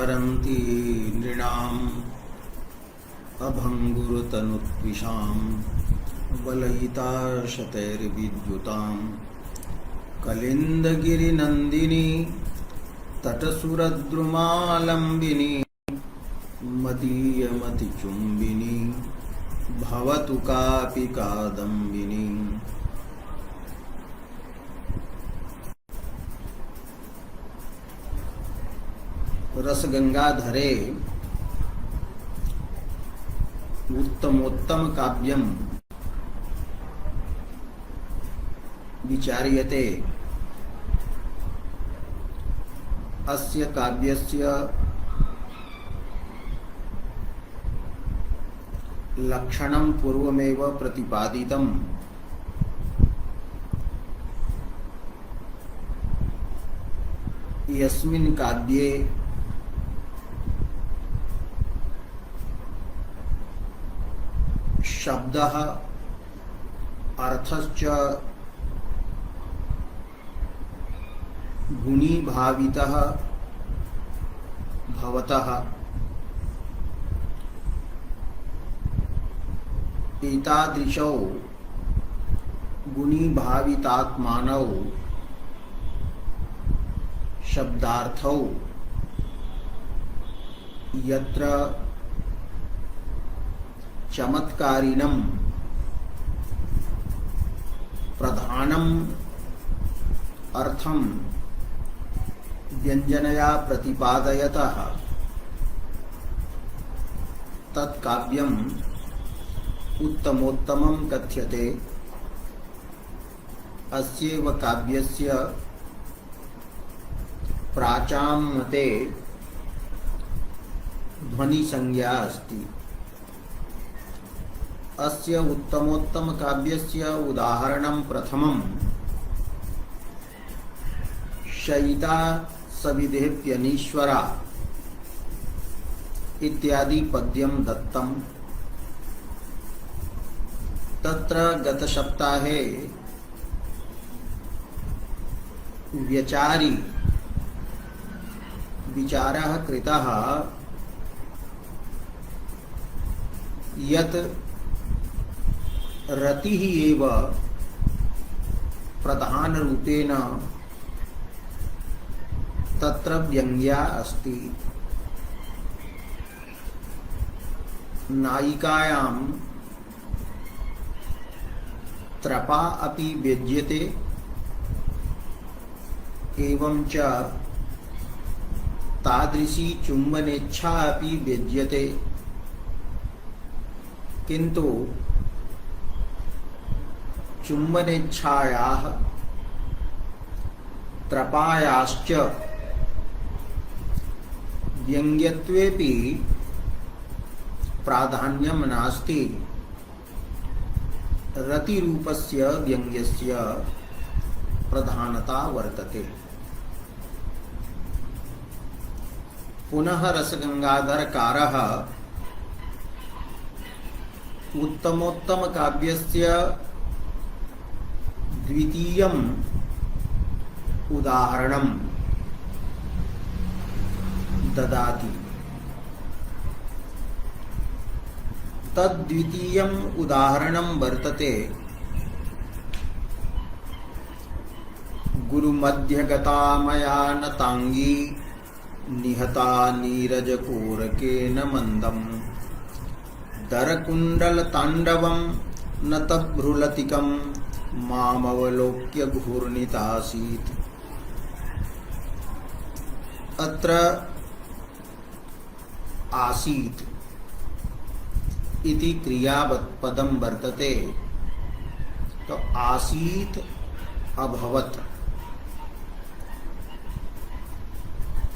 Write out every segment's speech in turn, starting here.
हरन्ति नृणाम् अभङ्गुरतनुत्विषां बलयिता शतैर्विद्युतां कलिन्दगिरिनन्दिनी तटसुरद्रुमालम्बिनी मदीयमतिचुम्बिनी भवतु कापि कादम्बिनी। रसगंगाधरे उत्तमोत्तम काव्यम विचार्यते। अस्य काव्यस्य लक्षणं पूर्वमेव प्रतिपादितम्। यस्मिन् काव्ये शब्दः अर्थश्च गुणीभावितः भवतः एतादृशौ गुणीभावितात्मानौ शब्दार्थौ यत्र चमत्कारिणं प्रधानम् अर्थं व्यंजनया प्रतिपादयतः तत्काव्यम् उत्तमोत्तमं कथ्यते। अस्यैव काव्यस्य प्राचां मते ध्वनिसंज्ञा अस्ति। अस्य उत्तमोत्तम काव्यस्य उदाहरणं प्रथमं शयिता सविधेप्यनीश्वरा इत्यादि पद्यं दत्तम्। तत्र गतसप्ताहे व्यचारी विचारः कृतः यत् रतिः एव प्रधानरूपेण तत्र व्यङ्ग्या अस्ति। नायिकायां त्रपा अपि व्यज्यते एवं च तादृशी चुम्बनेच्छा अपि व्यज्यते, किन्तु चुम्बनेच्छायाः त्रपायाश्च व्यङ्ग्यत्वेपि प्राधान्यं नास्ति। रतिरूपस्य व्यङ्ग्यस्य प्रधानता वर्तते। पुनः रसगंगाधरकारः उत्तमोत्तम काव्यस्य द्वितीयम् उदाहरणं ददाति। तद्वितीयम् उदाहरणं वर्तते गुरुमध्यगता मया नतांगी निहता नीरजकोरकेन मन्दम् दरकुण्डलताण्डवं नतभ्रुलतिकं मामवलोक्य घूर्णितासीत्। अत्र आसीत् इति क्रियापदं वर्तते। तो आसीत् अभवत्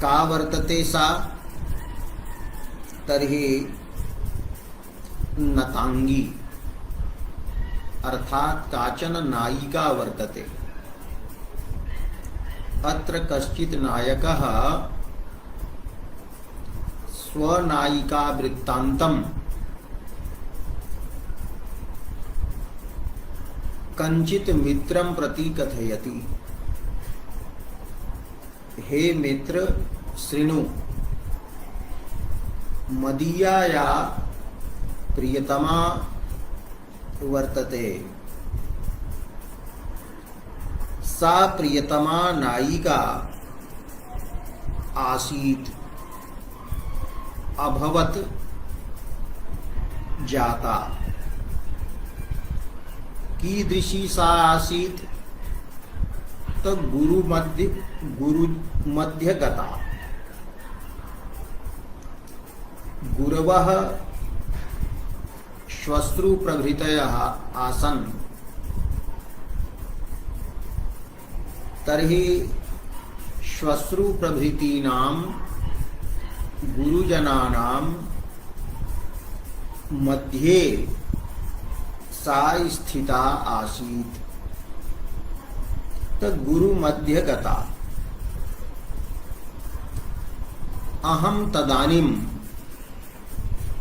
का वर्तते सा तर्हि नतांगी अर्थात काचन नायिका वर्तते। अत्र कश्चित् नायकः स्वनायिका वृत्तान्तं कंचित मित्रं प्रति कथयति। हे मित्र शृणु, मदीया या प्रियतमा वर्तते, सा प्रियतमा नायिका आसीत् अभवत जाता। कीदृशी सा आसीत्? तो गुरु मध्य गता। गुरवः श्वश्रु प्रभृतयः आसन्, तर्हि श्वश्रु प्रभृतीनां गुरुजनानां मध्ये सा स्थिता आसीत्। तो गुरु मध्य गता। अहं तदानीम्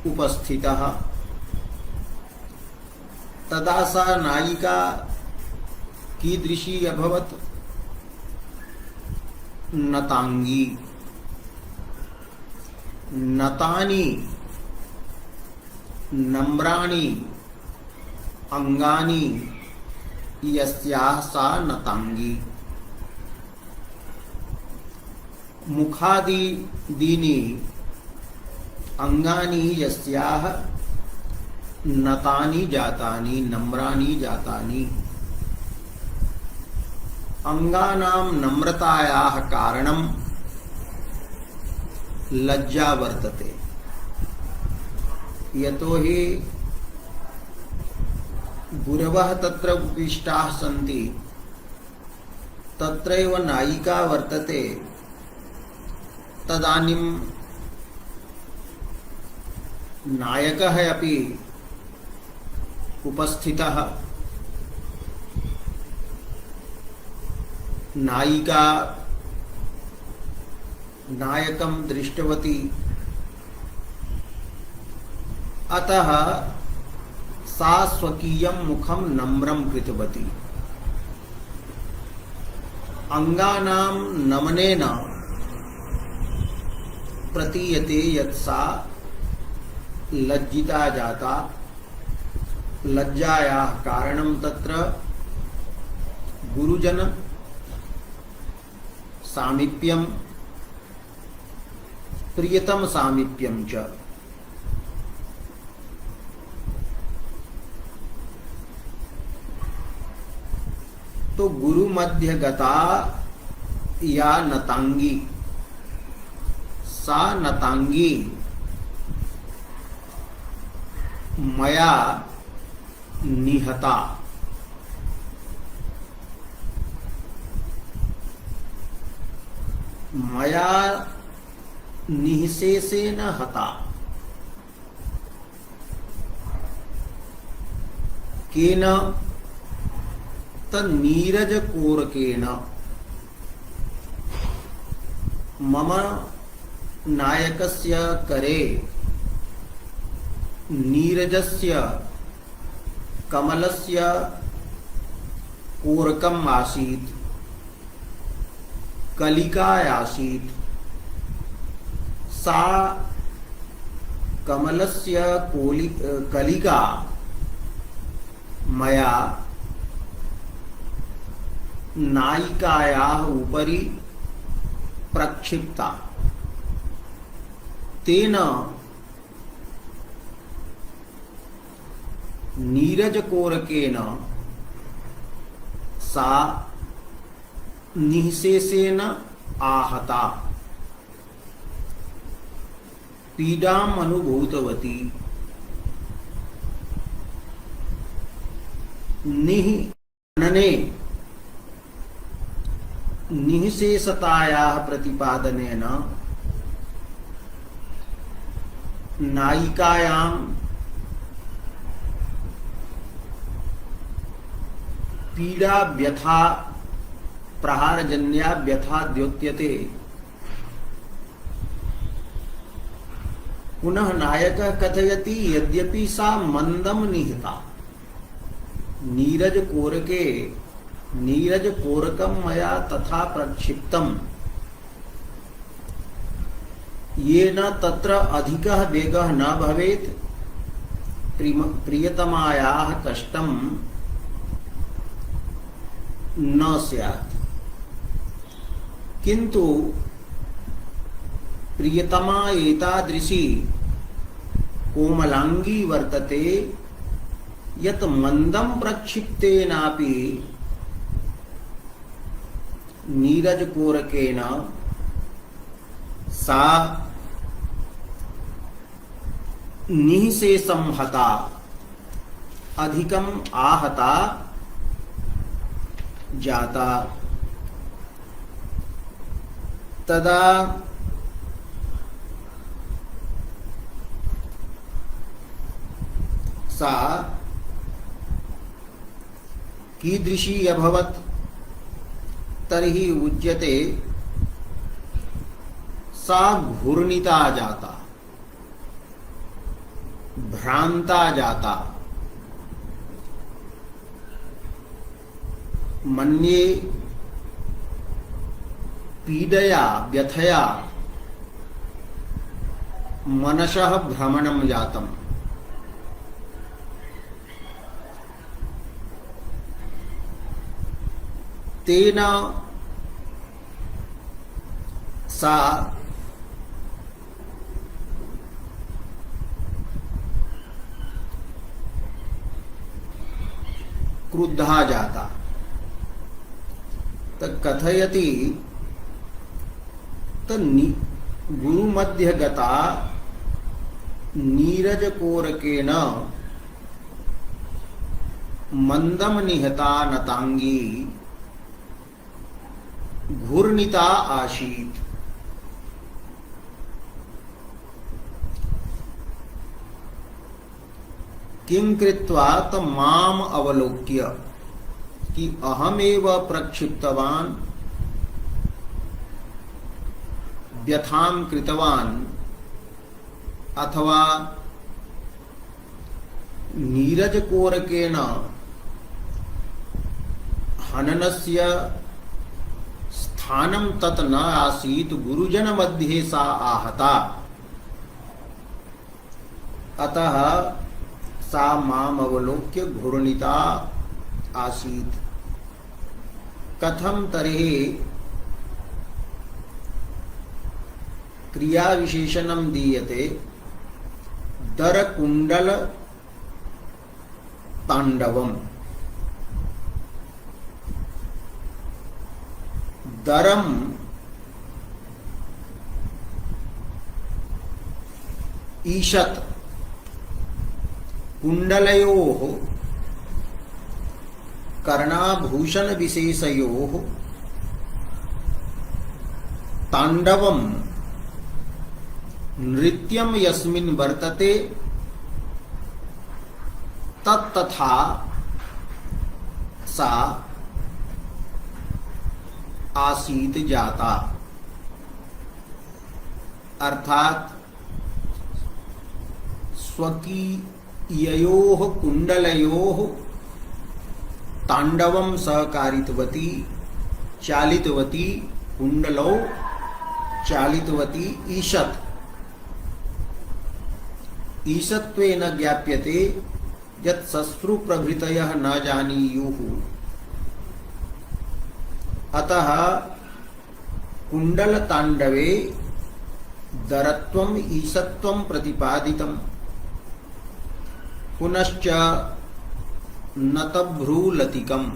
उपस्थितः। तदा सा नायिका कीदृशी अभवत्? नतांगी। नतानि नम्राणि अंगानि यस्याः सा नतांगी। मुखादीनि अंगानि यस्याः नतानि जातानि नम्राणि जातानि। अंगानां नम्रतायाः कारणं लज्जा वर्तते। यतोहि गुरवः तत्र उपविष्टाः सन्ति, तत्रैव नायिका वर्तते। तदानीं नायकः अपि उपस्थितः। नायिका नायकं दृष्टवती। अतः सा स्वकीयं मुखं नम्रं कृतवती। अंगानां नमनेन प्रतीयते यत् सा लज्जिता जाता। लज्जायाः कारणं तत्र गुरुजन सामीप्यं प्रियतम सामीप्यं च। तो गुरु मध्य गता या नतांगी, सा नतांगी मया निहता। मया निःशेषेण हता। केन? नीरजकोरकेण। मम नायकस्य करे नीरजस्य कमलस्य कोरकम् आसीत्, कलिका आसीत्। सा कमलस्य कलिका मया नायिकायाः उपरि प्रक्षिप्ता। तेन नीरजकोरकेन सा निःशेषेण आहता, पीडाम् अनुभूतवती। निःनने निःशेषतायाः प्रतिपादनेन नायिकायां पीड़ा व्यथा प्रहारजन्या व्यथा द्योत्यते। पुनः नायकः कथयति यद्यपि सा मंदम निहता, नीरज कोरके नीरज कोरकम मया तथा प्रक्षिप्तम। ये न तत्र अधिकः वेगः न भवेत् प्रियतमायाः कष्टं न स्यात्। किंतु प्रियतमा एतादृशी कोमलांगी वर्तते यत् मंदं प्रक्षिप्तेनापि नीरजकोरकेण सा निःशेषं हता अधिकम आहता जाता। तदा सा कीदृशी अभवत् तर्हि उच्यते सा घूर्णिता जाता, भ्रांता जाता। मन्ये पीडया व्यथया मनसः भ्रमणं जातम्। तेन सा क्रुद्धा जाता। कथयति गुरुमध्य गता नीरजकोरकेण मंदम निहता नतांगी घूर्णिता आसीत्। किं कृत्वा माम अवलोक्य कि अहमेव प्रक्षिप्तवान् व्यथां कृतवान् अथवा नीरजकोरकेण हननस्य स्थानं तत् न आसीत्। गुरुजन मध्ये सा आहता, अतः सा माम अवलोक्य घूर्णिता आसीत्। कथं तर्हि क्रिया विशेषणं दीयते दरकुंडल तांडवम। दरम ईशत कुंडलयोः कर्णाभूषण विशेषयोः तांडवम नृत्यम यस्मिन् वर्तते तत्तथा सा आसीत जाता। अर्थात स्वकीययोः कुंडलयोः तांडवं सहकारितवती चालितवती कुंडलौ चालितवती ईशत्। ईशत्वेन ज्ञाप्यते यत् शश्रु प्रभृतयः न जानीयुः। अतः कुंडल तांडवे दरत्वम ईशत्वम प्रतिपादितम्। पुनश्च नतभ्रूलतिकम्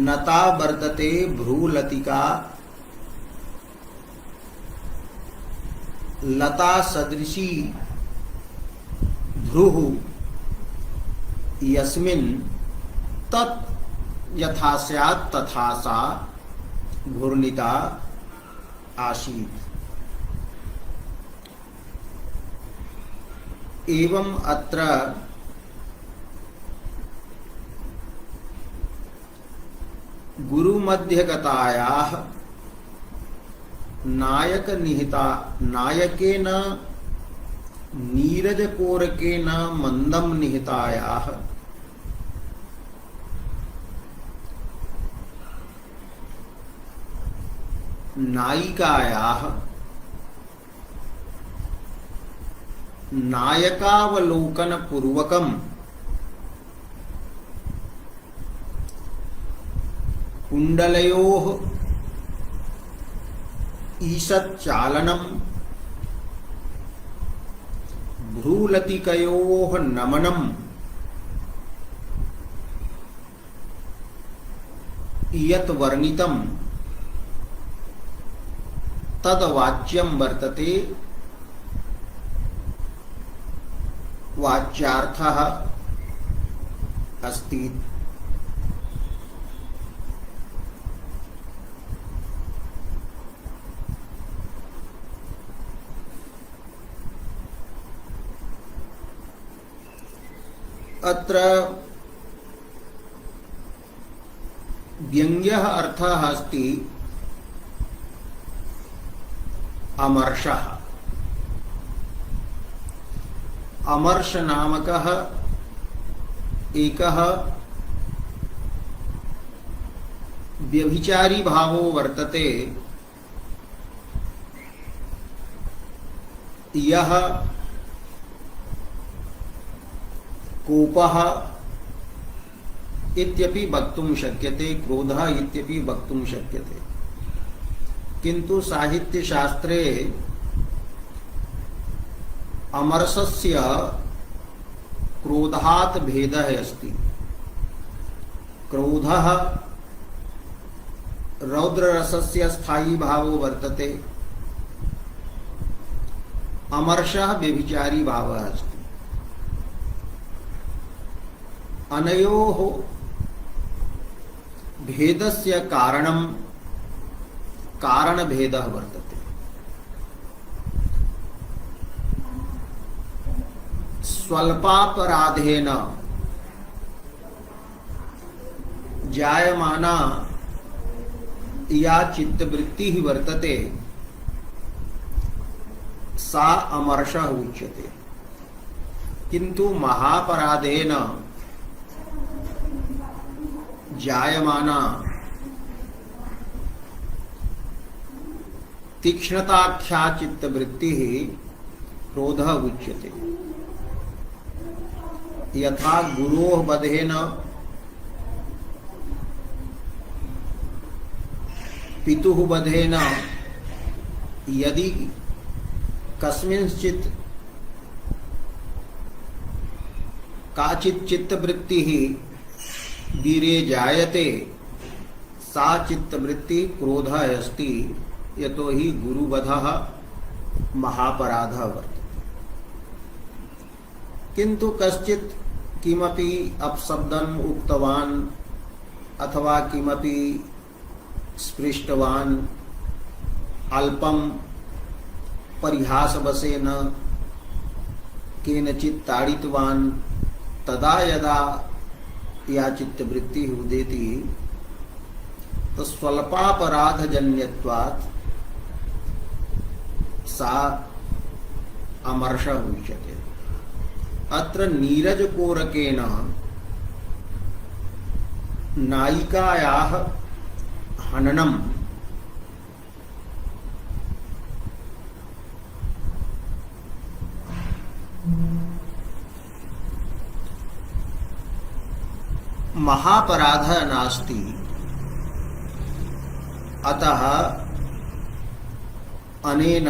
नता वर्तते भ्रूलतिका लता सदृशी भ्रूः यस्मिन् तत् यथा स्यात् तथा सा घूर्णिता आसीत्। एवं अत्र गुरुमध्यगतायाः नायकेन नीरजकोरकेन मंदम निहितायाः नायिकायाः नायकावलोकनपूर्वकं कुण्डलयोः ईषच्चालनं भ्रूलतिकयोः नमनं यत् वर्णितं तद्वाच्यं वर्तते वाच्यार्थः अस्ति। अत्र व्यङ्ग्यः अर्थः अस्ति अमर्षः। अमर्ष नामकः एकः व्यभिचारी भावो वर्तते, यः कोपः इत्यपि वक्तुं शक्यते, क्रोधः इत्यपि वक्तुं शक्यते, किन्तु साहित्यशास्त्रे अमर्षस्य क्रोधात् भेदः अस्ति। क्रोधः रौद्ररसस्य स्थायी भावो वर्तते, अमर्षः व्यभिचारी भावः अस्ति। अनयोः भेदस्य कारणभेदः वर्तते। स्वल्पापराधेन जायमाना या चित्तवृत्तिः वर्तते सा अमर्षः उच्यते, किन्तु महापराधेन जायमाना तीक्ष्णताख्या चित्तवृत्तिः क्रोधः उच्यते। यथा गुरोः वधेन पितुः वधेन यदि कस्मिंश्चित् काचित् चित्तवृत्तिः वीरे जायते, सा चित्तवृत्ति क्रोधः अस्ति, यतो हि गुरुवधः महापराधः वर्तते। किन्तु कश्चित् किमपि अपशब्दम् उक्तवान् अथवा किमपि स्पृष्टवान्, अल्पं परिहासवशेन केनचित् ताडितवान्, तदा यदा या चित्तवृत्ति उदेति तो स्वल्पापराधजन्यत्वात् सा अमर्षः उच्यते। अत्र नीरजकोरकेण नायिकायाः हननं महापराधः नास्ति, अतः अनेन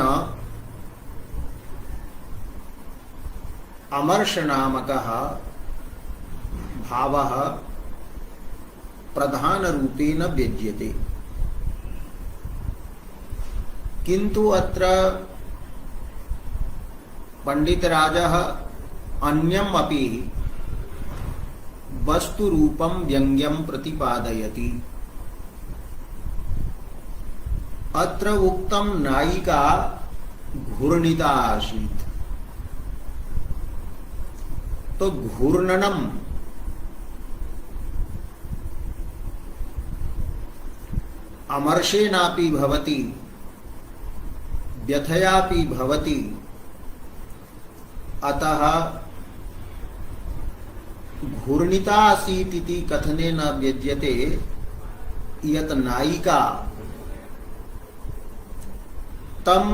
अमर्ष नामकः भावः प्रधान रूपेण व्यज्यते। किन्तु अत्र पंडितराजः अन्यम् अपि वस्तु रूपं व्यंग्यं प्रतिपादयति। अत्र उक्तं नायिका घूर्णिता आसीत्, तो घूर्णनम अमर्षेणापि भवति, व्यथयापि भवति। अतः घूर्णिता आसीत् इति कथनेन व्यज्यते यत् नायिका तम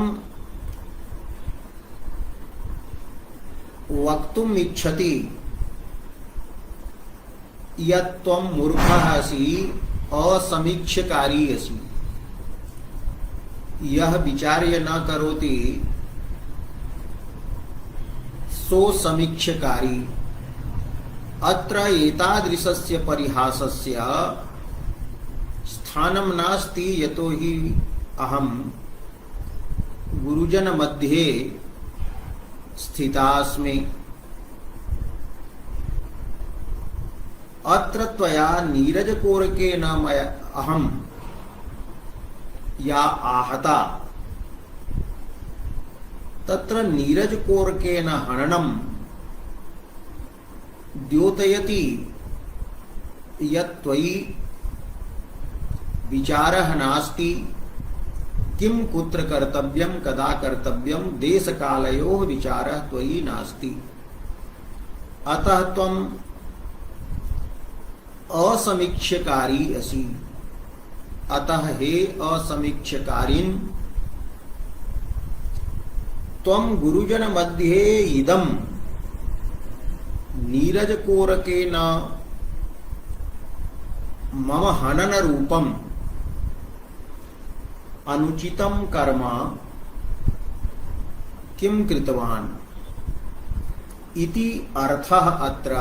वक्तुम इच्छति यत् त्वं मूर्खः असि असमीक्षकारी असि। यह विचार्य न करोति सो समीक्षकारी। अत्र एतादृशस्य परिहासस्य स्थानं नास्ति, यतो हि अहं गुरुजन मध्ये स्थितास्मि। अत्र त्वया नीरजकोरकेन मया अहं या आहता, तत्र नीरजकोरकेन हननं द्योतयति यत् त्वयि विचारः नास्ति। किं कुत्र कर्तव्यं कदा कर्तव्यं देशकालयोः विचारः त्वयि नास्ति। अतः त्वं असमीक्षकारी असि। अतः हे असमीक्षकारिन्, त्वं गुरुजन मध्ये इदं नीरजकोरकेन मम हनन रूपम अनुचितं कर्म किं कृतवान् इति अर्थः अत्र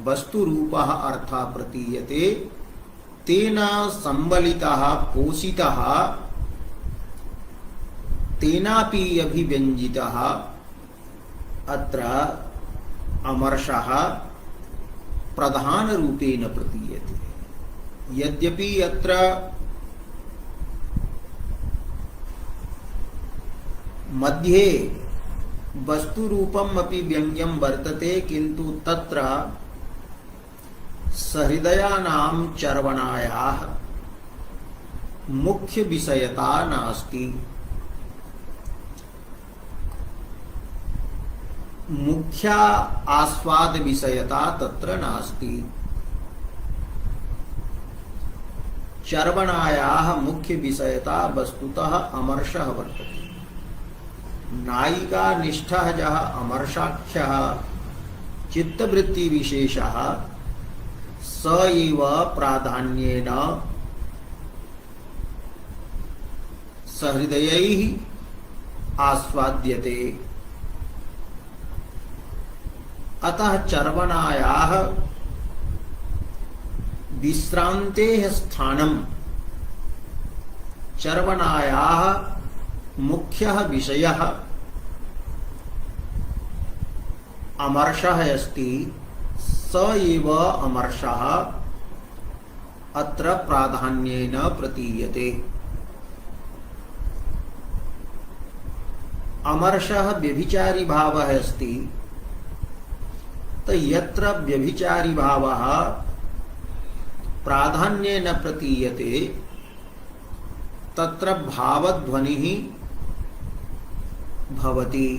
वस्तुरूपः अर्थः प्रतीयते। तेन संबलितः पोषितः तेनापि अभिव्यञ्जितः अत्र अमर्षः प्रधान रूपेण प्रतीयते। यद्यपि अत्र मध्ये वस्तु रूपम अपि व्यंग्यम वर्तते, किंतु तत्र सहृदयानां चर्वणायाः मुख्य विषयता नास्ति। मुख्या आस्वाद विषयता तत्र नास्ति। चर्वणायाः मुख्य विषयता वस्तुतः अमर्षः वर्तते। नायिका निष्ठः यः अमर्षाख्यः चित्तवृत्ति विशेषः स एव प्राधान्येन सहृदयैः आस्वाद्यते। अतः चर्वणायाः विश्रान्तेः स्थानं चर्वणायाः मुख्यः विषयः अमर्षः अस्ति। स एव अमर्षः अत्र प्राधान्येन प्रतीयते। अमर्षः व्यभिचारी भावः अस्ति। तो यत्र व्यभिचारी भावः प्राधान्येन प्रतीयते तत्र भावध्वनिः भवति।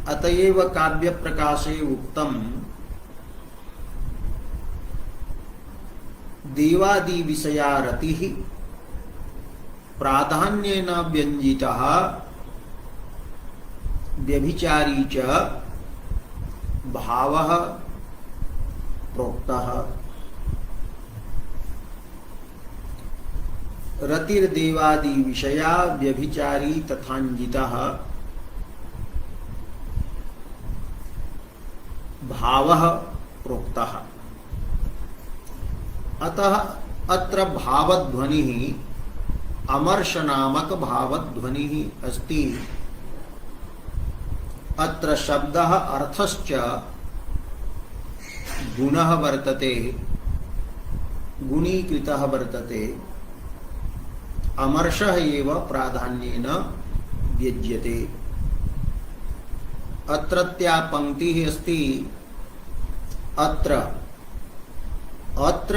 अतएव काव्य प्रकाशे उक्तम् देवादि विषया रतिः प्राधान्येन व्यञ्जितः व्यभिचारी च भावः प्रोक्तः। रतिर्देवादि विषया व्यभिचारी तथान्जितः भावः प्रोक्तः। अतः अत्र भावध्वनिः अमर्ष नामक भावध्वनिः अस्ति। अत्र शब्दः अर्थश्च गुणः वर्तते, गुणीकृतः वर्तते। अमर्षः एव प्राधान्येन व्यज्यते। अत्रत्या पंक्तिः अस्ति अत्र अत्र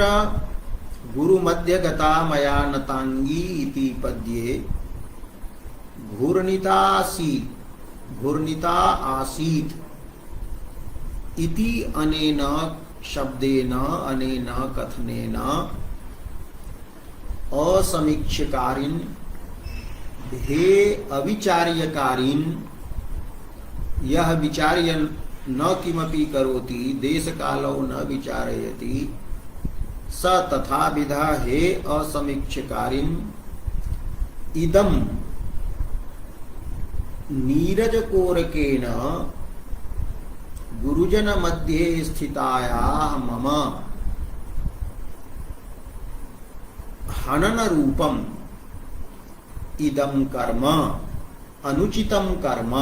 गुरुमध्यगता मया नतांगी इति पद्ये घूर्णिता आसीत् इति अनेन शब्देन अनेन कथनेन असमीक्षकारिन् हे अविचार्यकारीन्, यह विचार्य न किमपि करोति, देश कालो न विचारयति, स तथा विधा हे असमीक्षकारीन्, इदं नीरज कोरकेन गुरुजन मध्ये स्थितायाः मम हनन रूपम इदं कर्म अनुचितं कर्म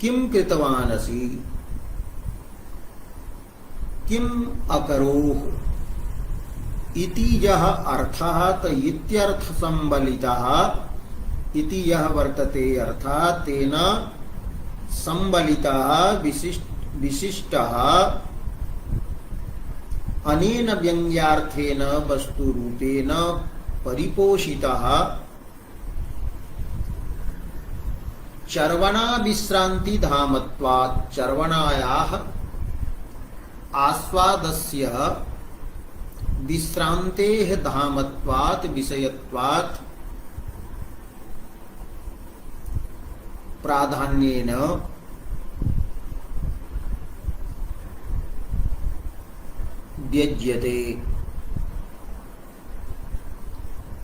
किं कृतवानसि किम अकरोः इति यः अर्थः त इत्यर्थ संबलितः इति यः वर्तते अर्थात् तेन संबलितः विशिष्टः अनेन व्यंग्यार्थेन वस्तुरूपेण परिपोषितः चर्वणा विश्रांति धामत्वात्, चर्वणायाः आस्वादस्य विश्रांतेः धामत्वात् विषयत्वात् प्राधान्येन व्यज्यते।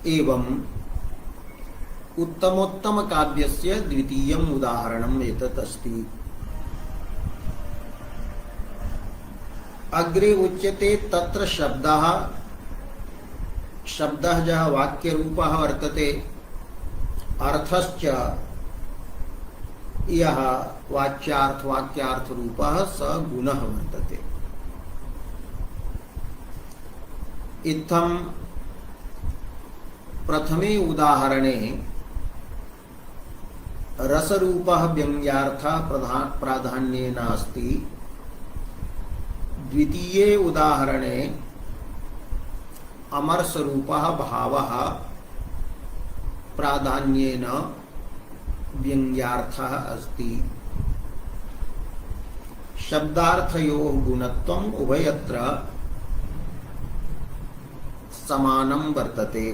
एवं उत्तमोत्तम काव्यस्य द्वितीयम् उदाहरणम् एतत् अस्ति। अग्रे उच्यते तत्र शब्दः यः वाक्यरूपः वर्तते, अर्थश्च यः वाक्यार्थरूपः स गुणः वर्तते। इत्थं प्रथमे उदाहरणे रसरूपः व्यङ्ग्यार्थः प्राधान्येन अस्ति, द्वितीये उदाहरणे अमरसरूपः भावः प्राधान्येन व्यङ्ग्यार्थः अस्ति। शब्दार्थयोः गुणत्वम् उभयत्र समानं वर्तते।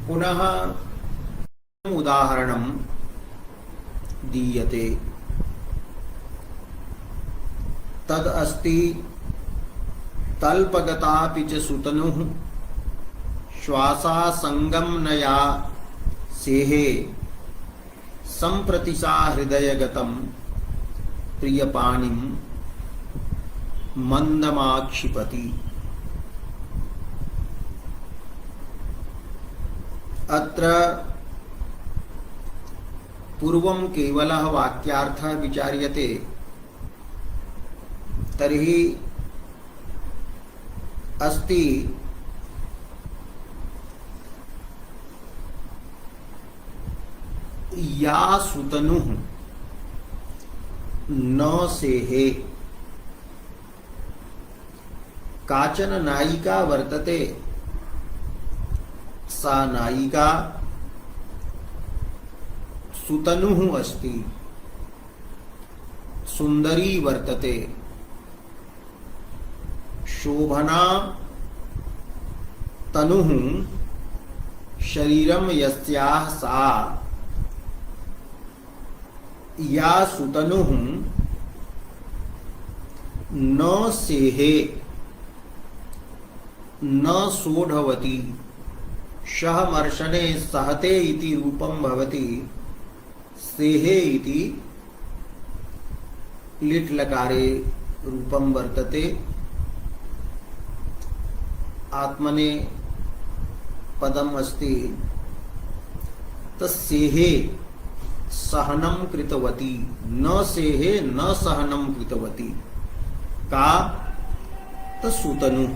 पुनः उदाहरणं दीयते, तद् अस्ति तल्पगतापि च सुतनुः श्वासा संगम नया सेहे संप्रतिशा हृदयगतं प्रियपाणिं मंदमाक्षिपति। अत्र पूर्वं केवलः वाक्यार्थः विचार्यते, तर्हि अस्ति या सुतनुः न सेहे, काचन नायिका वर्तते, सा नायिका सुतनुः अस्ति, सुंदरी वर्तते, शोभना तनुः शरीरम यस्याः सा, या सुतनुः न सेहे न सोढवती, शः मर्शने सहते इति रूपं भवति, सेहे इति लिट् लकारे रूपं वर्तते। आत्मने पदम् अस्ति, तस्सेहे सहनं कृतवती, न सेहे न सहनं कृतवती, का तसुतनुः।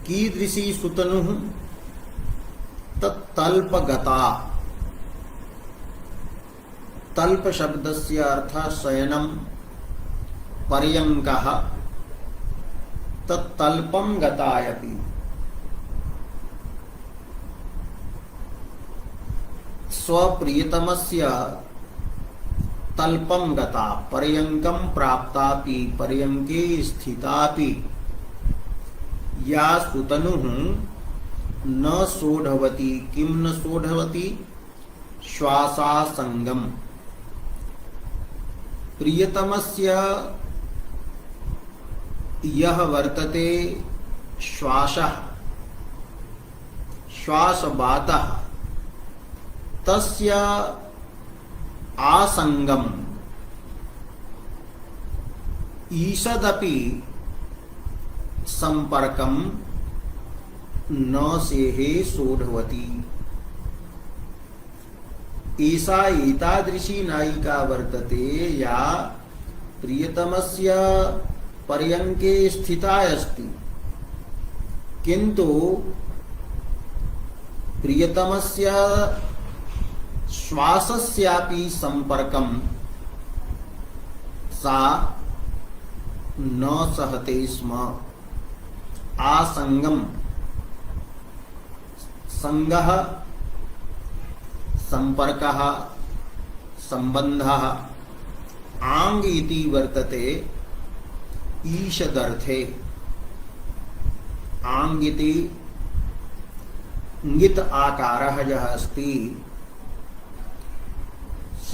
कीदृशी सुतनुः? तत्तल्पगता। तल्प शब्दस्य अर्थः शयनं, पर्यङ्कः, तत्तल्पं गतायपि। स्वप्रियतमस्य तल्पं गता, पर्यङ्कं प्राप्तापि, पर्यङ्के स्थितापि, या सुतनुः न सोढवती किम न सोढवती श्वासासंगम प्रियतमस्य यह वर्तते श्वासः श्वासबातः तस्य आसंगम ईषदपि संपर्कम न सेहे सोढवती। ऐसा एतादृशी नायिका वर्तते या प्रियतमस्य पर्यंके स्थिता अस्ति किंतु प्रियतमस्य श्वासस्यापि संपर्कम सा न सहते स्म। आसंगम संगः संपर्कः संबंधः आंग इति वर्तते ईषदर्थे। आंग इति ङित आकारः यः अस्ति स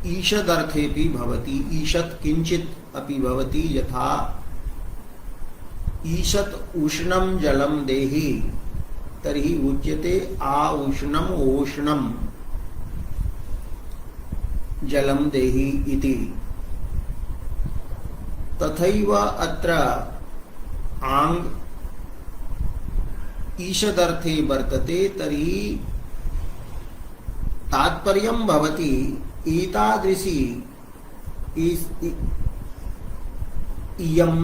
ईषदर्थेपि भवति। ईषत् किंचित् अपि भवति। यथा ईषत् उष्णं जलं देहि तर्हि उच्यते आ उष्णम् ओष्णं जलं देहि इति। तथैव अत्र आंग ईषदर्थे वर्तते तर्हि तात्पर्यं भवति एतादृशी इयं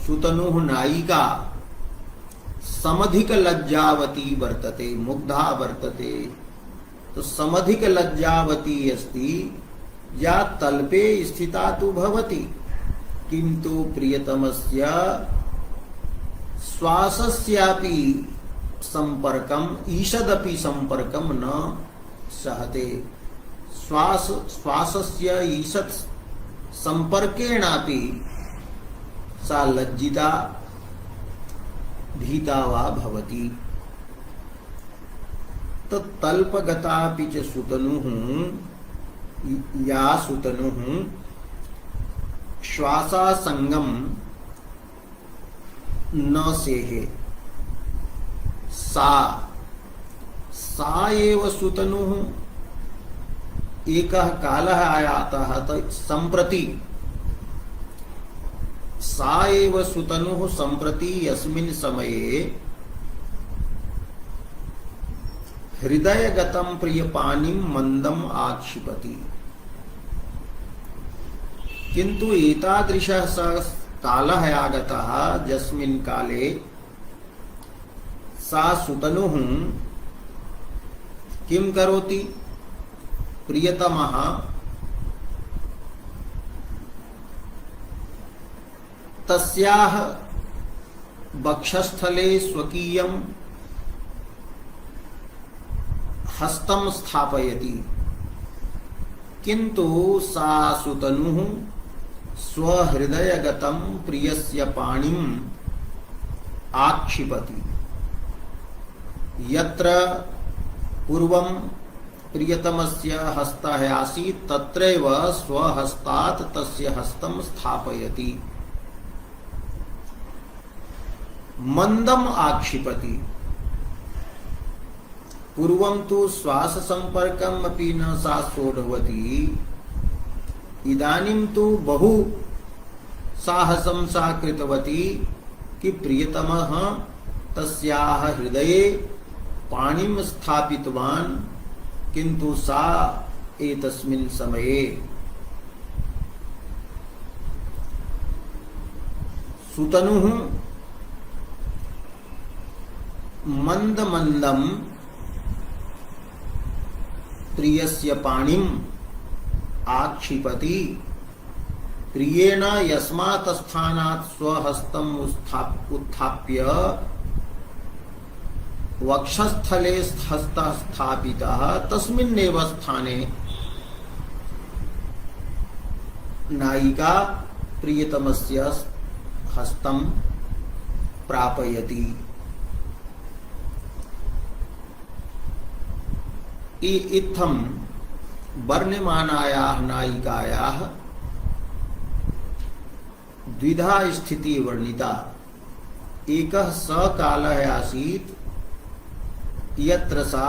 सुतनुः नायिका समधिक लज्जावती वर्तते मुग्धा वर्तते। तो समधिक लज्जावती अस्ति या तल्पे स्थिता तु भवति किंतु प्रियतमस्य श्वासस्यापि संपर्कम ईषदपि संपर्कम न सहते। श्वासस्य ईषत् संपर्केणापि सा लज्जिता भीता वा भवति। तल्पगतापि च सुतनुः या सुतनुः श्वासासंगम न सेहे सा एव सुतनुः। एकः कालः आयातः सम्प्रति सा एव सुतनुः सम्प्रति यस्मिन् समये हृदयगतं प्रियपानिं मन्दम् आक्षिपति। किन्तु एतादृशः स कालः आगतः यस्मिन् काले सा सुतनुः किं करोति। प्रियतमः तस्याः वक्षस्थले स्वकीयं हस्तं स्थापयति किन्तु सा सुतनुः स्वहृदयगतं प्रियस्य पाणिम् आक्षिपति। यत्र पूर्वं प्रियतमस्य हस्तः आसीत् तत्रैव स्वहस्तात् तस्य हस्तं स्थापयति। मन्दम् आक्षिपति। पूर्वं तु श्वास संपर्कम् अपि न सा सोढवती। इदानीं तु बहु साहसं सा कृतवती कि प्रियतमः तस्याः हृदये पाणिं स्थापितवान् किन्तु सा एतस्मिन् समये सुतनुः मंद मंदम प्रियस्य पाणिम आक्षिपति। प्रियेण यस्मात् स्थानात् स्वहस्तम् उत्थाप्य वक्षस्थले हस्तः स्थापितः तस्मिन्नेव स्थाने नायिका प्रियतमस्य हस्तं प्रापयति। इत्थं वर्ण्यमानायाः नायिकायाः द्विधा स्थिति वर्णिता। एकः स कालः आसीत् यत्र सा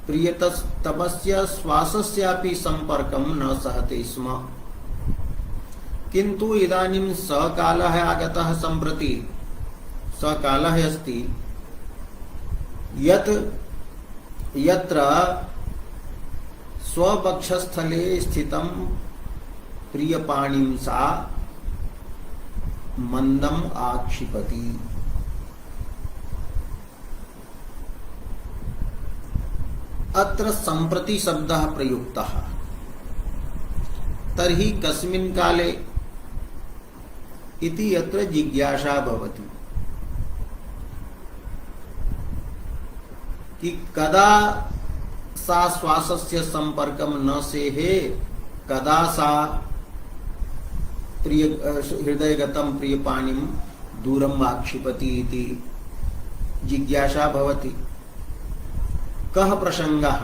प्रियतमस्य श्वासस्यापि संपर्कं न सहते स्म, किन्तु इदानीं स कालः आगतः सम्प्रति। स कालः अस्ति यत्र स्वपक्षस्थले स्थितं प्रियपाणिं सा मंदम आक्षिपति। अत्र सम्प्रति शब्दः प्रयुक्तः। तर्हि कस्मिन् काले इति यत्र जिज्ञासा भवति कि कदा सा श्वासस्य संपर्कं न सेहे, कदा सा प्रिय हृदयगतं प्रियपाणिं दूरम् आक्षिपति इति जिज्ञासा भवति। कः प्रसंगः?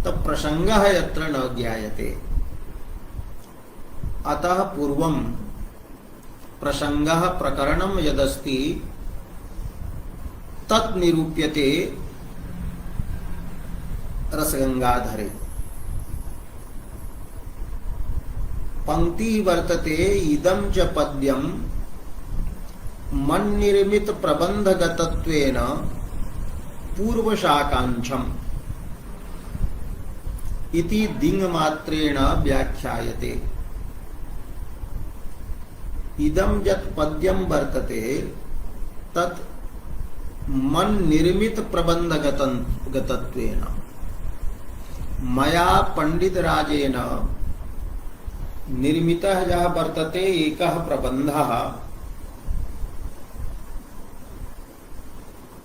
तत् प्रसंगः यत्र न ज्ञायते। अतः पूर्वं प्रसंगः प्रकरणं यदस्ति तत् निरूप्यते रसगंगाधरे। पंक्ति वर्तते इदं च पद्यं मन्निर्मित प्रबंधगतत्वेन पूर्वशाकांक्षम् इति दिङ्मात्रेण व्याख्यायते। इदं यत् पद्यं वर्तते तत् मन्निर्मित प्रबंधगतत्वेन मया पंडितराजेन निर्मितः यः वर्तते एकः प्रबन्धः।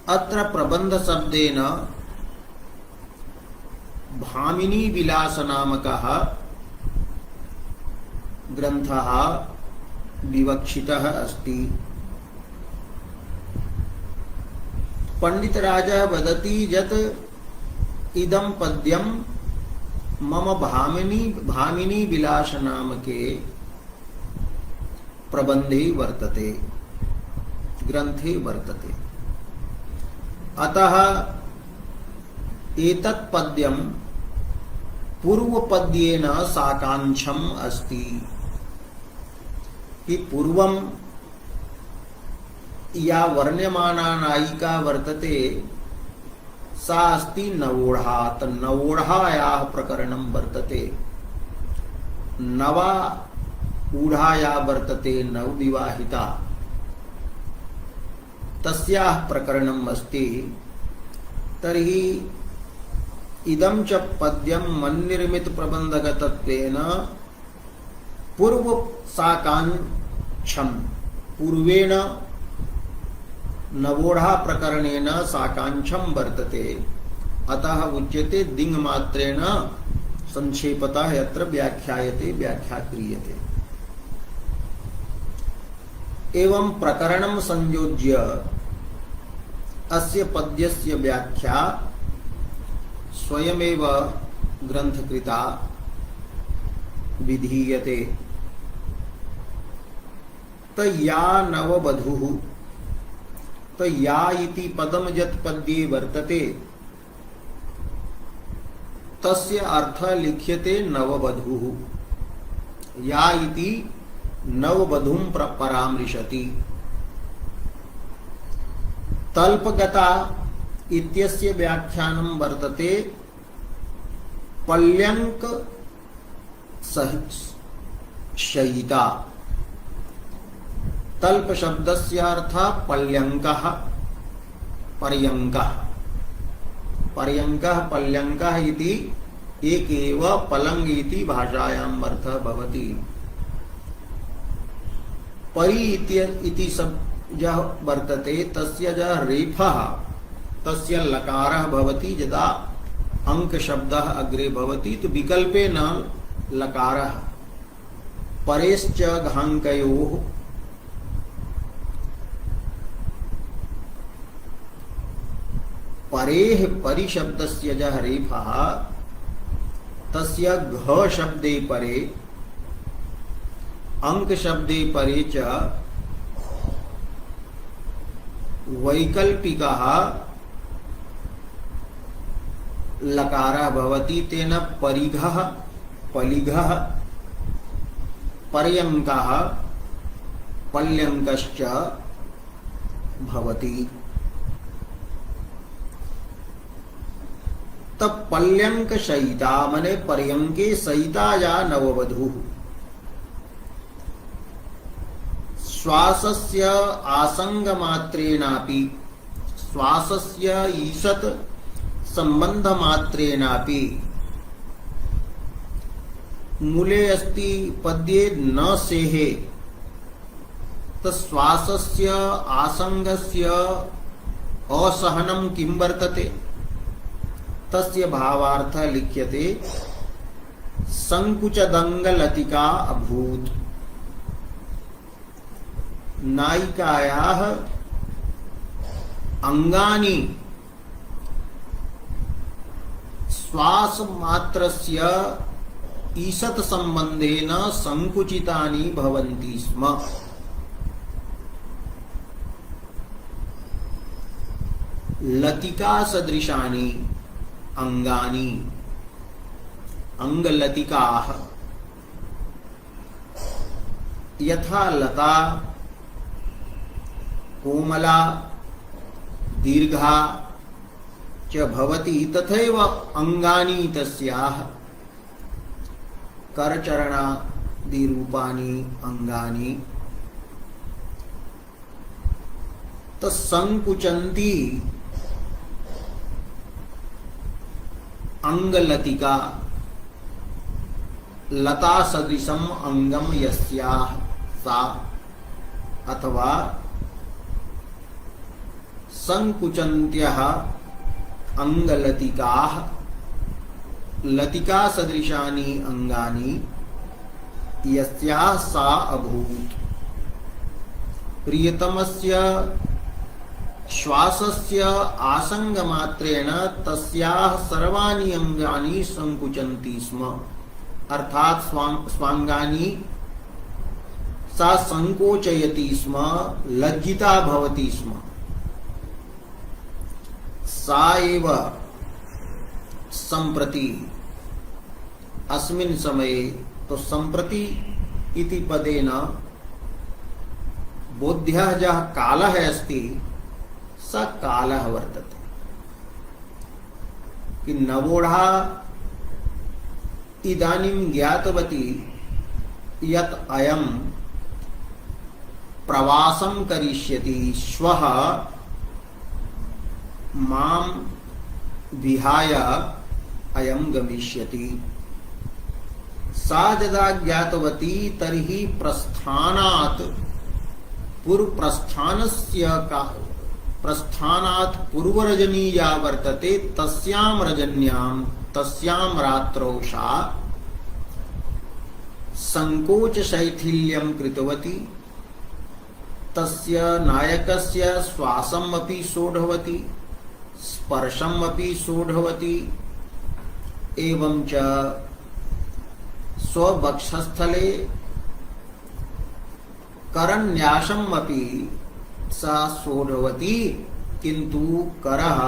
अत्र प्रबन्ध शब्देन भामिनी विलास नामकः ग्रन्थः विवक्षितः अस्ति। पंडितराजः वदति यत् इदं पद्यं मम भामिनी विलास नामके प्रबंधे वर्तते, ग्रंथे वर्तते। अतः एतत् पद्यं पूर्वपद्येन साकांक्षम् अस्ति। कि पूर्वं या वर्ण्यमाना नायिका वर्तते सा अस्ति नवोढ़ा। नवोढ़ायाः प्रकरणं वर्तते। नवा ऊढ़ाया वर्तते नवविवाहिता, तस्याः प्रकरणम् अस्ति। तर्हि इदं च पद्यं मन्निर्मित प्रबन्धगतत्वेन पूर्व साकांक्षम्, पूर्वेण नवोढ़ा प्रकरणेन साकांक्षं वर्तते। अतः उच्यते दिङ्मात्रेण संक्षेपतः यत्र व्याख्यायते, व्याख्या क्रियते। एवं प्रकरणं संयोज्य अस्य पद्यस्य व्याख्या स्वयमेव ग्रंथकृता विधीयते। तया नववधूः, तो या इति पदम यत् पद्ये वर्तते तस्य अर्थ लिख्यते नववधूः। या इति नववधूं परामृशति। तल्पगता इत्यस्य व्याख्यानं वर्तते पल्यंक शयिता। तल्प शब्दस्य अर्थः पर्यङ्कः, पर्यङ्कः। पर्यङ्कः पल्यङ्कः इति एक एव पलंग इति भाषायाम् अर्थः भवति। परि इति यः वर्तते तस्य यः रेफः तस्य लकारः भवति। यदा अंक शब्दः अग्रे भवति तो विकल्पेन लकारः। परेश्च घाङ्कयोः परेह परिशब्दस्य ज रेफः तस्य घ शब्दे परे अंक शब्दे परे च वैकल्पिकः लकारः भवति तेन परिघः पलिघः पर्यङ्कः पल्यङ्कश्च भवति। तब पल्यंक सहिता मने पर्यंके सहिता या नववधू श्वासस्य आसंग मात्रेणापि श्वासस्य ईषत् संबंध मात्रेणापि मूले अस्ति पद्ये न सेहे तश्वासस्य आसंगस्य असहनं किं वर्तते तस्य भावार्थ लिख्यते संकुचदंगलतिका अभूत। नायिकायाः अंगानि श्वास मात्रस्य ईषत् संबंधेन संकुचितानि भवन्ति स्म। लतिका सदृशानि अंगानि अंगलतिकाः यथा लता कोमला दीर्घा च भवति तथैव अंगानि तस्याः करचरणादि रूपाणि अंगानि तत्संकुचन्ति अंगलतिका लता सदृशम अंगम यस्याः सा अथवा संकुचन्त्यः अंगलतिकाः लतिका सदृशानि अंगानि यस्याः सा अभूत्। प्रियतमस्य श्वासस्य आसंग मात्रेण तस्याः सर्वाणि अंगानि संकुचन्ति स्म अर्थात स्वांगानि सा संकोचयति स्म लज्जिता भवति स्म। सा एव संप्रति अस्मिन् समये तो संप्रति इति पदेन बोध्यः यः कालः अस्ति स कालः वर्तते कि नवोढा इदानीं ज्ञातवती यत् अयं प्रवासं करिष्यति श्वः मां विहाय अयं गमिष्यति। सा यदा ज्ञातवती तर्हि प्रस्थानात् प्रस्थानात् पूर्वरजनी या वर्तते तस्यां रजन्यां तस्यां रात्रौ सा संकोच शैथिल्यं कृतवती। तस्य नायकस्य श्वासम् अपि सोढवती स्पर्शम् अपि सोढवती एवं च स्ववक्षस्थले करन्यासम् अपि सा सोढवती किंतु करः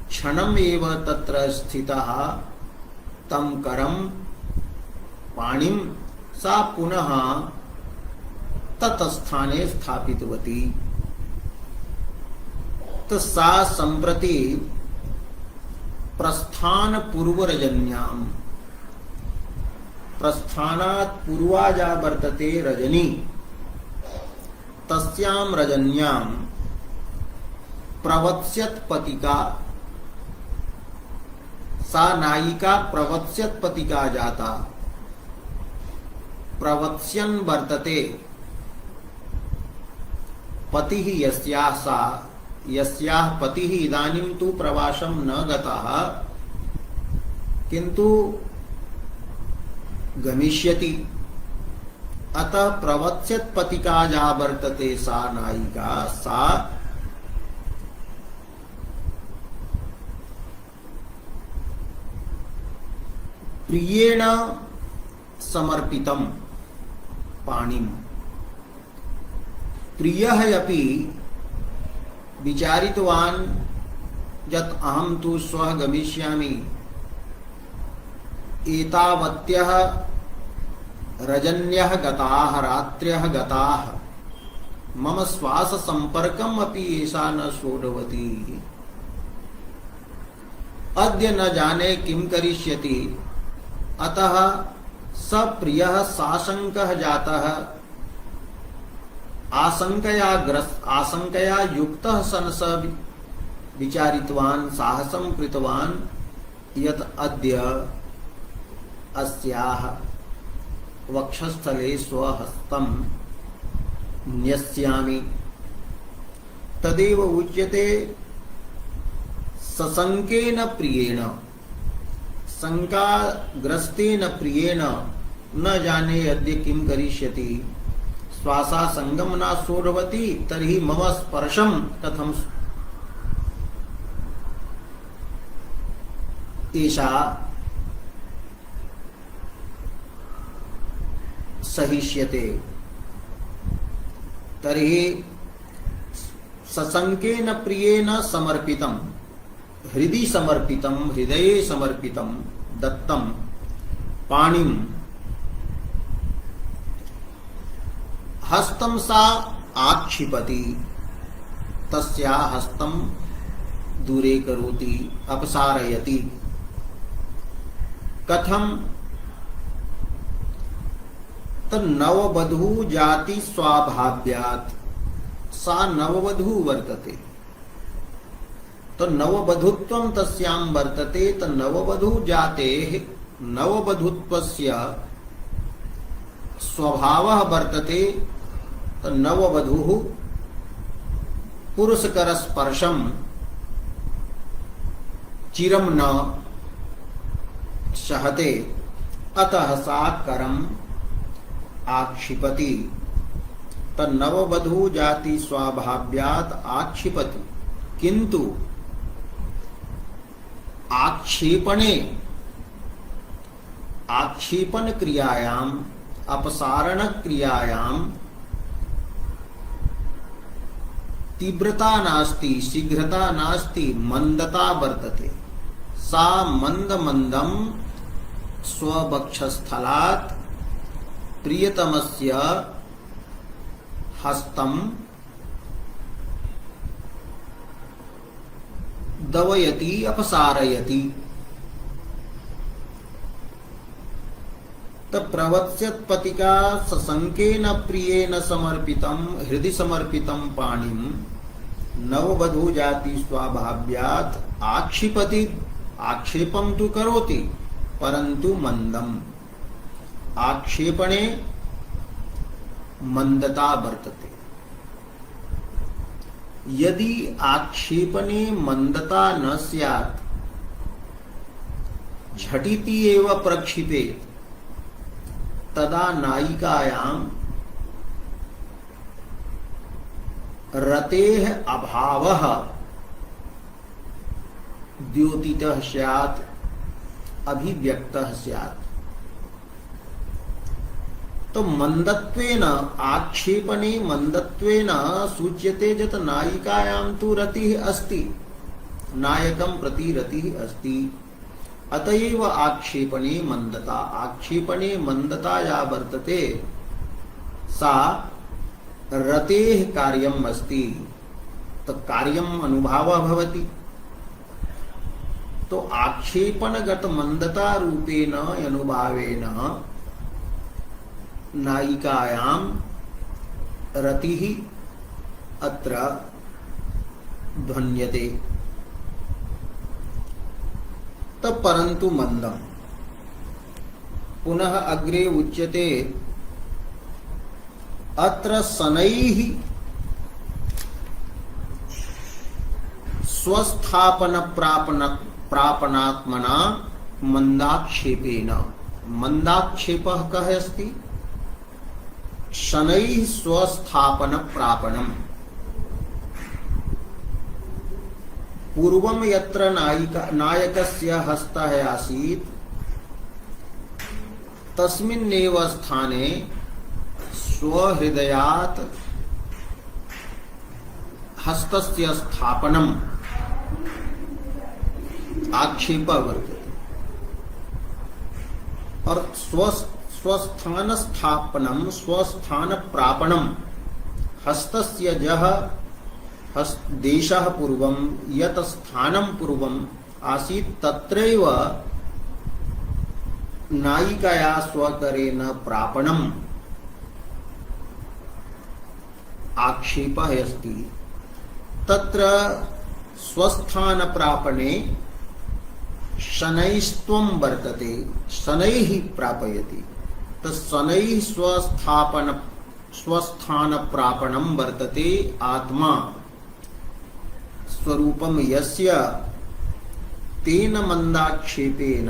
क्षणमेव तत्र स्थितः तं करं पाणिं सा पुनः तत्स्थाने स्थापितवती। तो सा संप्रति प्रस्थान पूर्वरजन्यां प्रस्थानात् पूर्वाजा वर्तते रजनी तस्यां रजन्यां प्रवत्स्यत् पतिका सा नायिका प्रवत्स्यत् पतिका जाता प्रवत्स्यन् वर्तते पतिः यस्याः सा यस्याः पतिः इदानीं तु प्रवासं न गतः किंतु गमिष्यति। अतः प्रवत्स्यत् पतिका या वर्तते सा नायिका सा प्रियेण समर्पितम पाणिम प्रियः अपि विचारितवान् यत् अहं तु श्वः गमिष्यामि एतावत्यः रजन्यः गताः रात्र्यः गताः मम श्वास संपर्कम अपि एषा न सोढवती अद्य न जाने किं करिष्यति अतः स प्रियः साशंकः जातः आशंकया युक्तः सन् स विचारितवान् साहसं कृतवान् यत् अद्य अस्याः वक्षस्थले स्वहस्तं न्यस्यामि तदेव उच्यते सशंकेन प्रियेण शंकाग्रस्तेन प्रियेण न जाने अद्य किं करिष्यति श्वासा संगम न सोढवती तर्हि मम स्पर्शं कथं एषा सहिष्यते तर्हि सशंकेन प्रियेण समर्पितं हृदि समर्पितं हृदये समर्पितं दत्तं पाणिं हस्तं सा आक्षिपति तस्या हस्तं दूरे करोति अपसारयति कथं नववधू जाति स्वाभाव्यात् सा नववधू वर्तते तो नववधुत्वं तस्यां वर्तते तो नववधू जातेः नववधुत्वस्य स्वभावः वर्तते तो नववधूः पुरुषकरस्पर्शं चिरं न सहते अतः सा करम् आक्षिपति तन्नववधू जाति स्वाभाव्यात् आक्षिपति किंतु आक्षेपणे आक्षेपण क्रियायाम अपसारण क्रियायाम तीव्रता नास्ति शीघ्रता नास्ति मंदता वर्तते सा मंद मंदम स्ववक्षस्थलात् प्रियतमस्य हस्तं दवयति अपसारयति प्रवत्स्यत्पतिका सशंकेन प्रियेण समर्पितं हृदि समर्पितं पाणिं नववधू जाति स्वाभाव्यात् आक्षिपति आक्षेपं तु करोति परंतु मंदम आक्षेपणे मंदता वर्तते यदि आक्षेपणे मंदता न स्यात् झटिति एव प्रक्षिपेत् तदा नायिकायां रतेः अभावः द्योतितः स्यात् अभिव्यक्तः स्यात् तो मंदत्वेन आक्षेपणे मंदत्वेन सूच्यते यत् नायिकायां तु रतिः अस्ति नायकं प्रति रतिः अस्ति अतएव आक्षेपणे मंदता या वर्तते सा रतेः कार्यम् अस्ति तो कार्यम् अनुभावः भवति तो आक्षेपणगत मंदता रूपेण अनुभावेन नायिकायां रतिः अत्र ध्वन्यते परंतु मंदम पुनः अग्रे उच्यते अत्र शनैः स्वस्थापन प्रापणात्मना मंदाक्षेपेन मंदाक्षेपः कः अस्ति शनैः स्वस्थापन प्रापणम् पूर्वं यत्र नायकस्य हस्तः आसीत् तस्मिन्नेव स्थाने स्वहृदयात् हस्तस्य स्थापनम आक्षेप वर्तते और स्वस्थान स्थापनम स्वस्थान प्रापणम हस्तस्य जह देशः पूर्वं यत् स्थानं पूर्वं आसीत् तत्रैव नायिकया स्वकरेण प्रापणम आक्षेपः अस्ति। तत्र स्वस्थान प्रापणे शनैस्त्वं वर्तते, शनैः प्रापयति। शनैः स्वस्थान प्रापणं वर्तते आत्मा स्वरूपम यस्य तेन मंदाक्षेपेन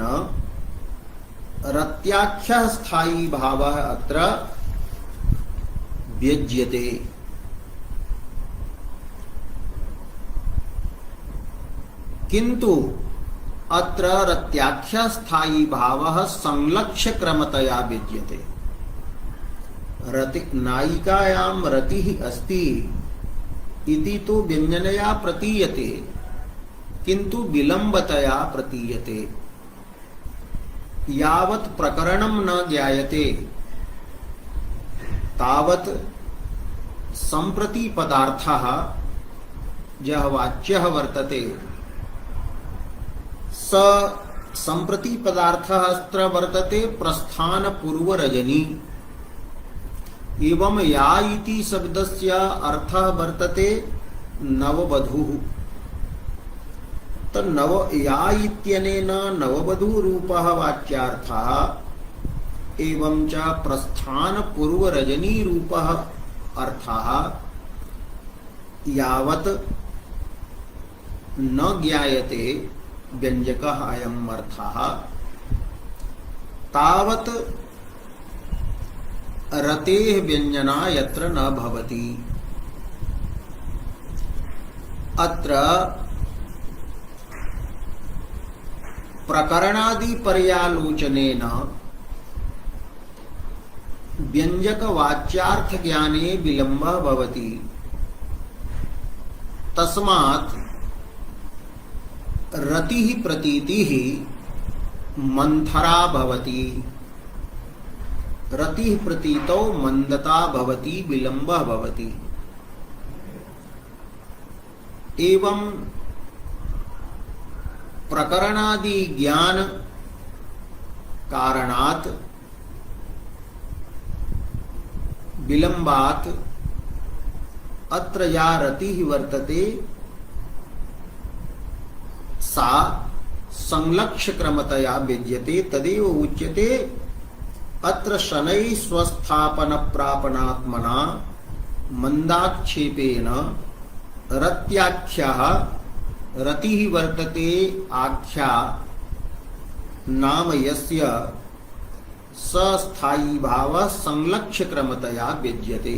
रत्याख्यः स्थायी भावः अत्र व्यज्यते। किंतु अत्र रत्याख्यः स्थायी भावः संलक्ष्य क्रमतया व्यज्यते। नायिकायां रतिः अस्ति इति तो व्यञ्जनया प्रतीयते, किंतु विलंबतया प्रतीयते। यावत् प्रकरणं न ज्ञायते तावत् संप्रति पदार्थः यः वाच्यः वर्तते स संप्रति पदार्थः अत्र वर्तते प्रस्थान पूर्व रजनी। एवं या इति शब्दस्य अर्थः वर्तते नववधूः। तो नव या इत्यनेन नववधूरूपः वाच्यार्थः एवं च प्रस्थान पूर्व रजनी रूपः अर्थः यावत् न ज्ञायते व्यंजकः अयम् अर्थः तावत् रतेः व्यञ्जना यत्र न भवति। अत्र प्रकरणादि पर्यालोचनेन व्यंजक वाच्यार्थ ज्ञाने विलंबः भवति। तस्मात् रतिः प्रतीतिः मंथरा भवति। रतिः प्रतीतौ मंदता भवति, विलंबः भवति। एवं प्रकरणादि ज्ञान कारणात् विलंबात् अत्र या रतिः वर्तते सा संलक्ष्य क्रमतया व्यज्यते। तदेव उच्यते अत्र शनैः स्वस्थापन प्रापणात्मना मंदाक्षेपेन रत्याख्यः रतिः वर्तते आख्या नाम यस्य सस्थायी भावः संलक्ष्य क्रमतया व्यज्यते।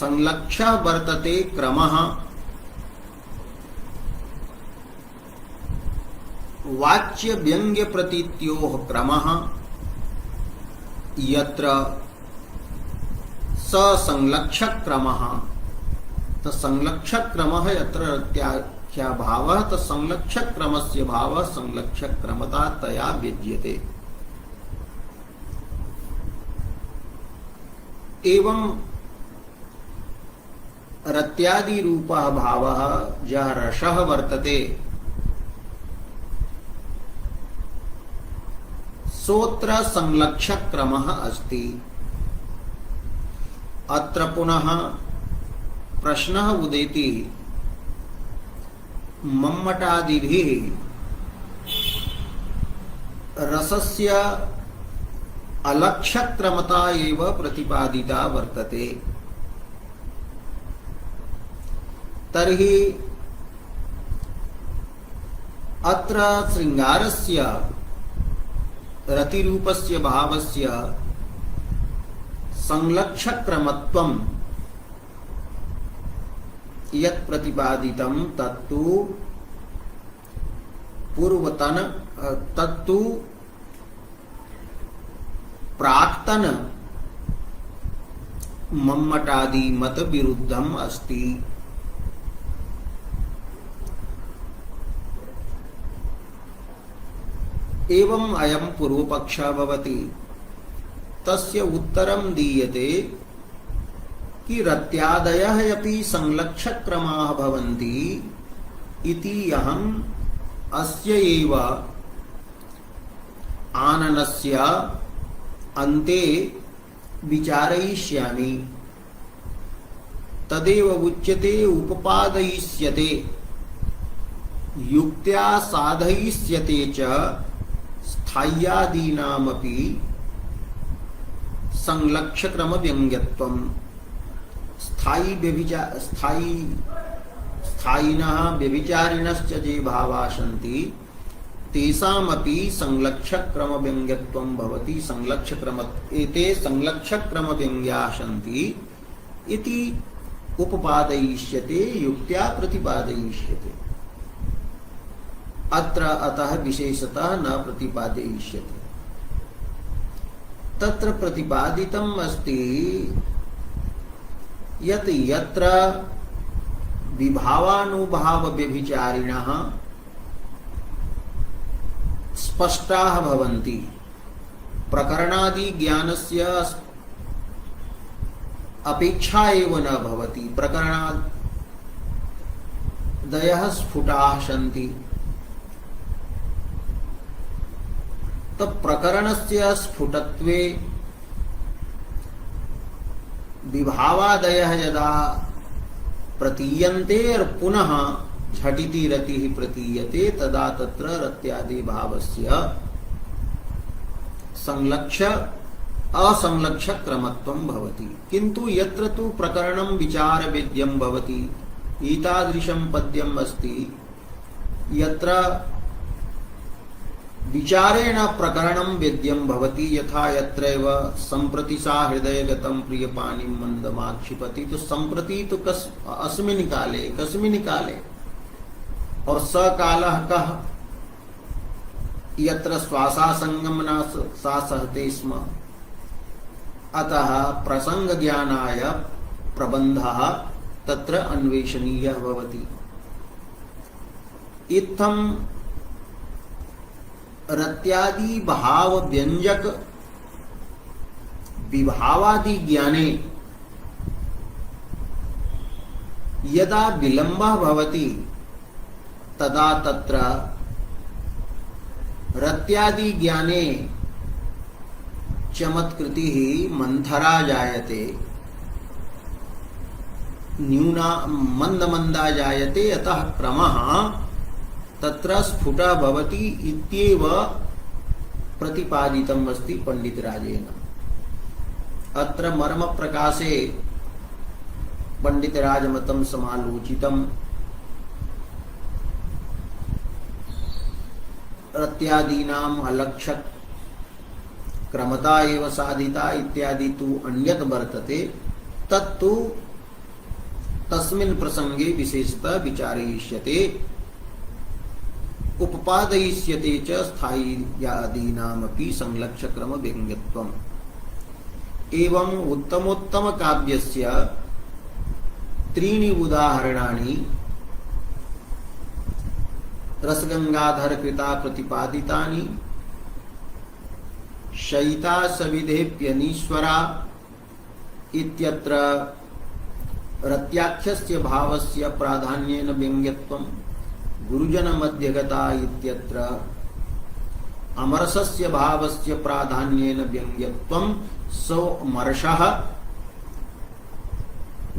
संलक्ष्य वर्तते क्रमः वाच्य व्यंग्य प्रतीत्योः क्रमः यत्र संलक्षक क्रमः। तो संलक्षक क्रमः यत्र रत्याख्या भावः तो संलक्षक क्रमस्य भावः संलक्षक क्रमता तया व्यज्यते। एवं रत्यादि रूपः भावः यः रसः वर्तते सोत्र संलक्षक क्रमः अस्ति। अत्र पुनः प्रश्नः उदेति मम्मटादिभिः रसस्य अलक्षक क्रमता एव प्रतिपादिता वर्तते। तर्हि अत्र श्रृंगारस्य रतिरूपस्य भावस्य संलक्षक क्रमत्वं यत् प्रतिपादितं तत्तु पूर्वतन तत्तु प्राक्तन मम्मटादि मत विरुद्धम अस्ति। एवं अयं पूर्वपक्षः भवति। तस्य उत्तरं दीयते कि रत्यादयः अपि संलक्ष्यक्रमाः भवन्ति इति अहम् अस्य एव आननस्य अन्ते विचारयिष्यामि। तदेव उच्यते उपपादयिष्यते युक्त्या साधयिष्यते च स्थाय्यादीनामपि संलक्ष्यक्रम व्यङ्ग्यत्वम्। स्थायिनः व्यभिचारिणश्च ये भावाः सन्ति तेषामपि संलक्ष्यक्रम व्यङ्ग्यत्वं भवति। एते संलक्ष्यक्रम व्यङ्ग्याः सन्ति इति उपपादयिष्यते युक्त्या प्रतिपादयिष्यते। अत्र अतः विशेषतः न प्रतिपादयिष्यते। तत्र प्रतिपादितम् अस्ति यत् यत्र विभावानुभाव व्यभिचारिणः स्पष्टाः भवन्ति, प्रकरणादि ज्ञानस्य अपेक्षा एव न भवति, प्रकरणादयः स्फुटाः सन्ति, तब प्रकरणस्य स्फुटत्वे विभावादयः यदा प्रतीयन्ते और पुनः झटिति रतिः प्रतीयते तदा तत्र रत्यादि भावस्य संलक्ष्य असंलक्ष्य क्रमत्वं भवति। किन्तु यत्र तु प्रकरणं विचार वेद्यं भवति एतादृशं पद्यम् अस्ति यत्र विचारेण प्रकरणं वेद्यं भवति। यथा यत्रैव सम्प्रति सा हृदयगतं प्रियपाणिं मन्दमाक्षिपति, तो सम्प्रति तो अस्मिन् काले कस्मिन् काले और स कालः कः यत्र श्वासासंगम न सा सहते स्म। अतः प्रसंग ज्ञानाय प्रबन्धः तत्र अन्वेषणीयः भवति। इत्थं रत्यादि भाव व्यंजक विभावादि ज्ञाने यदा विलम्बः भवति तदा तत्र रत्यादि ज्ञाने चमत्कृतिः मंथरा जायते, न्यूना मंदमंदा जायते। अतः क्रमः तत्र स्फुटः भवति इत्येव प्रतिपादितम् अस्ति पंडितराजेन। अत्र मर्म प्रकाशे पंडितराजमतं समालोचितम्। रत्यादीनाम् अलक्ष्य क्रमता एव साधिता इत्यादि तु अन्यत् वर्तते। तत्तु तस्मिन् प्रसंगे विशेषतः विचारयिष्यते। उपपादयिष्यते च स्थायीयादीनामपि संलक्ष्यक्रम व्यङ्ग्यत्वम्। एवं उत्तमोत्तम काव्यस्य त्रीणि उदाहरणानि रसगंगाधर कृता प्रतिपादितानि। शयिता सविधेप्यनीश्वरा इत्यत्र रत्याख्यस्य भावस्य प्राधान्येन व्यङ्ग्यत्वम्। गुरुजन मध्यगता इत्यत्र अमरसस्य भावस्य प्राधान्येन व्यङ्ग्यत्वम्। सो मर्षः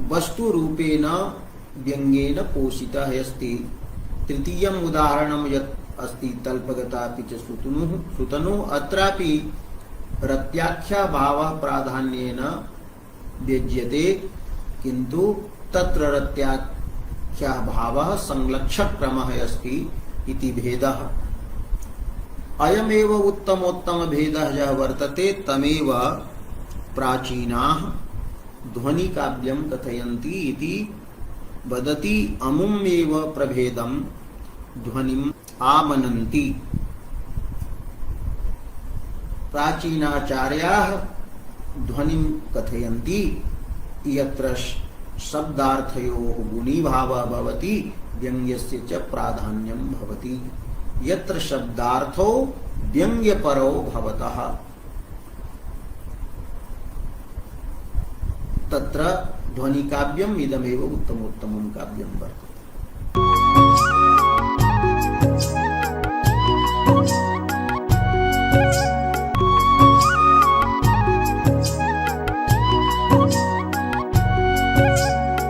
वस्तुरूपेण व्यङ्ग्येन पोषितः अस्ति। तृतीयम् उदाहरणं यत् अस्ति तल्पगतापि च सुतनुः। अत्रापि रत्याख्या भावः प्राधान्येन व्यज्यते, किन्तु तत्र रत्याख्या भावः संलक्ष्यक्रमः अस्ति इति भेदः। अयमेव उत्तमोत्तम भेदः यः वर्तते तमेव प्राचीनाः ध्वनिकाव्यं कथयन्ति इति वदति। अमुमेव प्रभेदं ध्वनिम् आमनन्ति। प्राचीनाचार्याः ध्वनिं कथयन्ति यत्र शब्दार्थयोः गुणीभावः भवति व्यङ्ग्यस्य च प्राधान्यं भवति। यत्र शब्दार्थो व्यङ्ग्यपरो भवतः तत्र ध्वनिकाव्यम् इदमेव उत्तमोत्तमं काव्यं वर्तते।